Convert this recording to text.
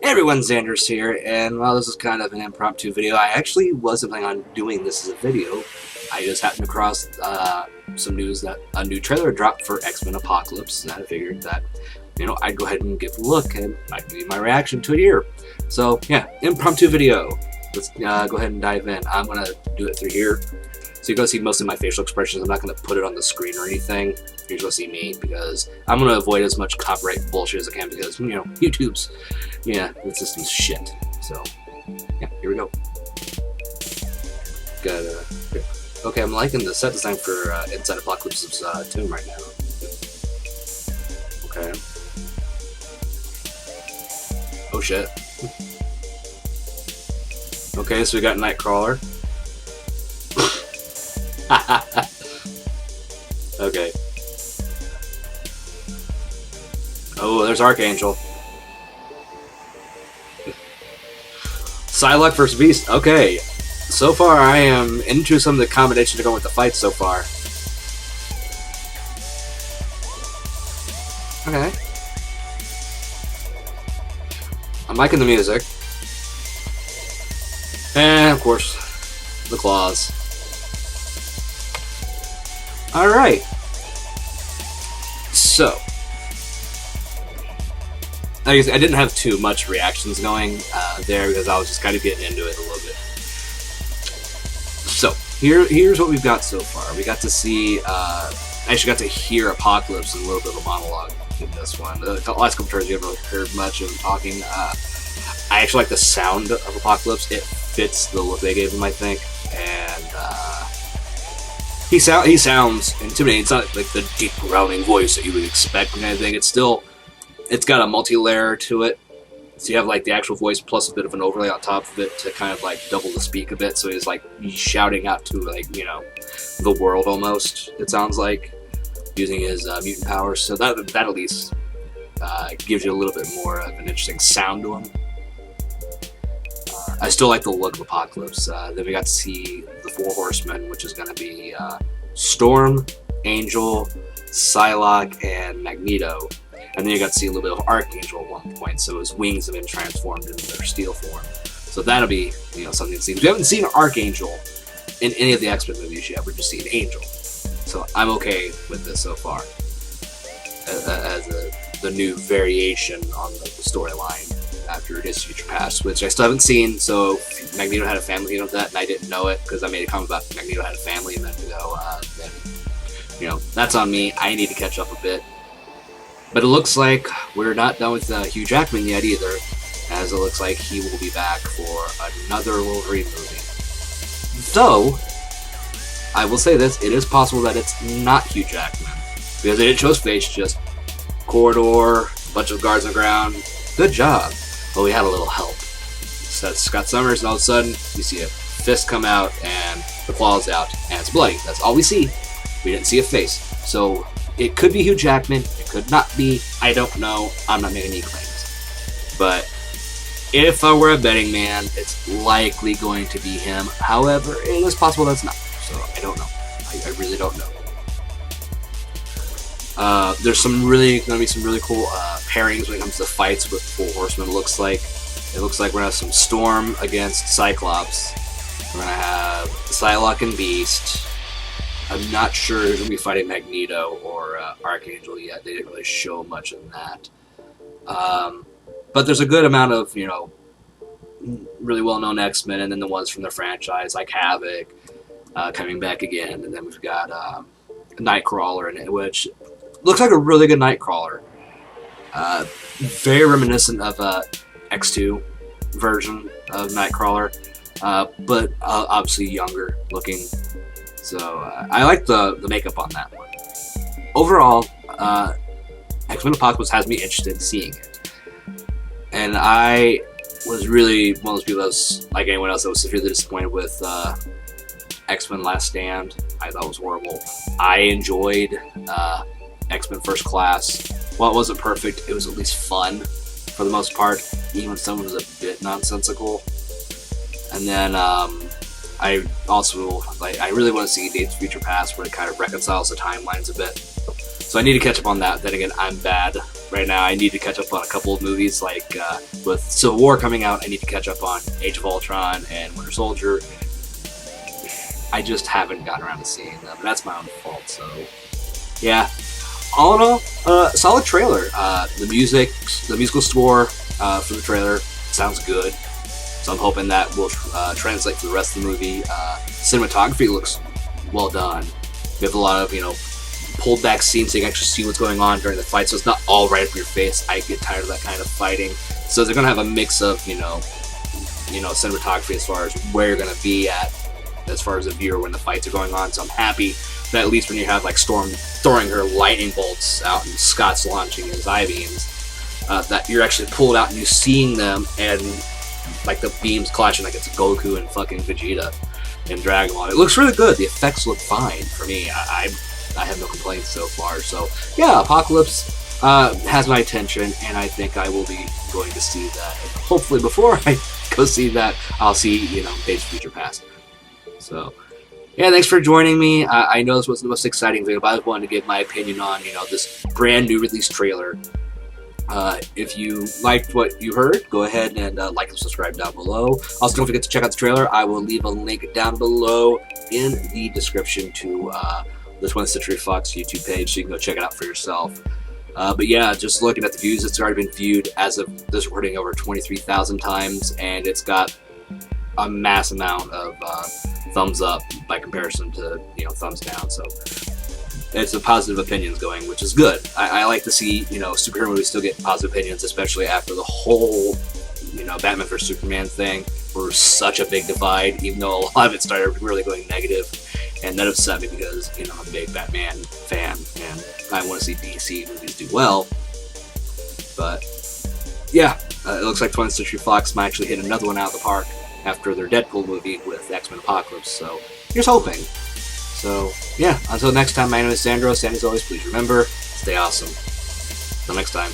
Hey everyone, Xanders here, and while this is kind of an impromptu video, I actually wasn't planning on doing this as a video. I just happened across some news that a new trailer dropped for X-Men Apocalypse, and I figured that, I'd go ahead and give a look, and I'd give you my reaction to it here. So, yeah, impromptu video. Let's go ahead and dive in. I'm going to do it through here. So you're going to see most of my facial expressions. I'm not going to put it on the screen or anything. You're just going to see me because I'm going to avoid as much copyright bullshit as I can because, YouTube's, the system's shit. So, yeah, here we go. Okay, I'm liking the set design for Inside Apocalypse's tomb right now. Okay. Oh shit. Okay, so we got Nightcrawler. Okay. Oh, there's Archangel. Psylocke vs. Beast. Okay. So far, I am into some of the combinations to go with the fights so far. Okay. I'm liking the music. And, of course, the claws. Alright. So. I didn't have too much reactions going there because I was just kind of getting into it a little bit. So, here's what we've got so far. We got to see, I actually got to hear Apocalypse in a little bit of a monologue in this one. The last couple turns you haven't really heard much of him talking. I actually like the sound of Apocalypse. It fits the look they gave him, I think. And, he sounds intimidating. It's not like the deep growling voice that you would expect and anything. It's got a multi-layer to it. So you have like the actual voice plus a bit of an overlay on top of it to kind of like double the speak a bit. So he's shouting out to the world almost. It sounds like using his mutant powers. So that at least gives you a little bit more of an interesting sound to him. I still like the look of Apocalypse. Then we got to see the Four Horsemen, which is going to be Storm, Angel, Psylocke, and Magneto. And then you got to see a little bit of Archangel at one point, so his wings have been transformed into their steel form. So that'll be, something to see. We haven't seen Archangel in any of the X-Men movies yet. We're just seeing Angel. So I'm okay with this so far as the new variation on the storyline after Days of Future Past, which I still haven't seen. So Magneto had a family of that, and I didn't know it because I made a comment about Magneto had a family a minute ago. Then, that's on me. I need to catch up a bit. But it looks like we're not done with Hugh Jackman yet either, as it looks like he will be back for another Wolverine movie. Though, I will say this, it is possible that it's not Hugh Jackman, because they didn't show his face, just corridor, a bunch of guards on the ground. Good job. But we had a little help. So that's Scott Summers, and all of a sudden, you see a fist come out, and the claw's out, and it's bloody. That's all we see. We didn't see a face. So, it could be Hugh Jackman, it could not be, I don't know, I'm not making any claims. But if I were a betting man, it's likely going to be him. However, it is possible that's not. So I don't know. I really don't know. There's going to be some really cool pairings when it comes to fights with Four Horsemen. It looks like we're going to have some Storm against Cyclops. We're going to have Psylocke and Beast. I'm not sure who's going to be fighting Magneto or Archangel yet. They didn't really show much of that. But there's a good amount of, really well-known X-Men, and then the ones from the franchise, like Havoc, coming back again. And then we've got Nightcrawler in it, which looks like a really good Nightcrawler. Very reminiscent of X2 version of Nightcrawler, but obviously younger looking. So, I like the makeup on that one. Overall, X-Men Apocalypse has me interested in seeing it. And I was really one of those people that was, like anyone else, that was severely disappointed with X-Men Last Stand. I thought it was horrible. I enjoyed X-Men First Class. While it wasn't perfect, it was at least fun for the most part, even if some was a bit nonsensical. And then, I also, I really want to see Days of Future Past where it kind of reconciles the timelines a bit. So I need to catch up on that. Then again, I'm bad right now. I need to catch up on a couple of movies, like with Civil War coming out. I need to catch up on Age of Ultron and Winter Soldier. I just haven't gotten around to seeing them. That's my own fault. So, yeah. All in all, solid trailer. The musical score for the trailer sounds good. So I'm hoping that will translate to the rest of the movie. Cinematography looks well done. We have a lot of, pulled back scenes so you can actually see what's going on during the fight, so it's not all right up in your face. I get tired of that kind of fighting. So they're going to have a mix of, cinematography as far as where you're going to be at, as far as the viewer when the fights are going on. So I'm happy that at least when you have, like, Storm throwing her lightning bolts out and Scott's launching his I-beams, that you're actually pulled out and you're seeing them, and, like, the beams clashing like it's Goku and fucking Vegeta in Dragon Ball. It looks really good. The effects look fine for me. I have no complaints so far. So, yeah, Apocalypse has my attention, and I think I will be going to see that. And hopefully before I go see that, I'll see, Days of Future Past. So, yeah, thanks for joining me. I know this wasn't the most exciting video, but I just wanted to give my opinion on, this brand new release trailer. If you liked what you heard, go ahead and like and subscribe down below. Also, don't forget to check out the trailer. I will leave a link down below in the description to the 20th Century Fox YouTube page, so you can go check it out for yourself. But yeah, just looking at the views, it's already been viewed as of this recording over 23,000 times, and it's got a mass amount of thumbs up by comparison to thumbs down. So it's a positive opinions going, which is good. I like to see superhero movies still get positive opinions, especially after the whole Batman vs Superman thing were such a big divide. Even though a lot of it started really going negative, and that upset me because I'm a big Batman fan and I want to see DC movies do well. But yeah, it looks like 20th Century Fox might actually hit another one out of the park after their Deadpool movie with X-Men Apocalypse. So here's hoping. So yeah, until next time, my name is Sandro. And as always, please remember, stay awesome. Until next time.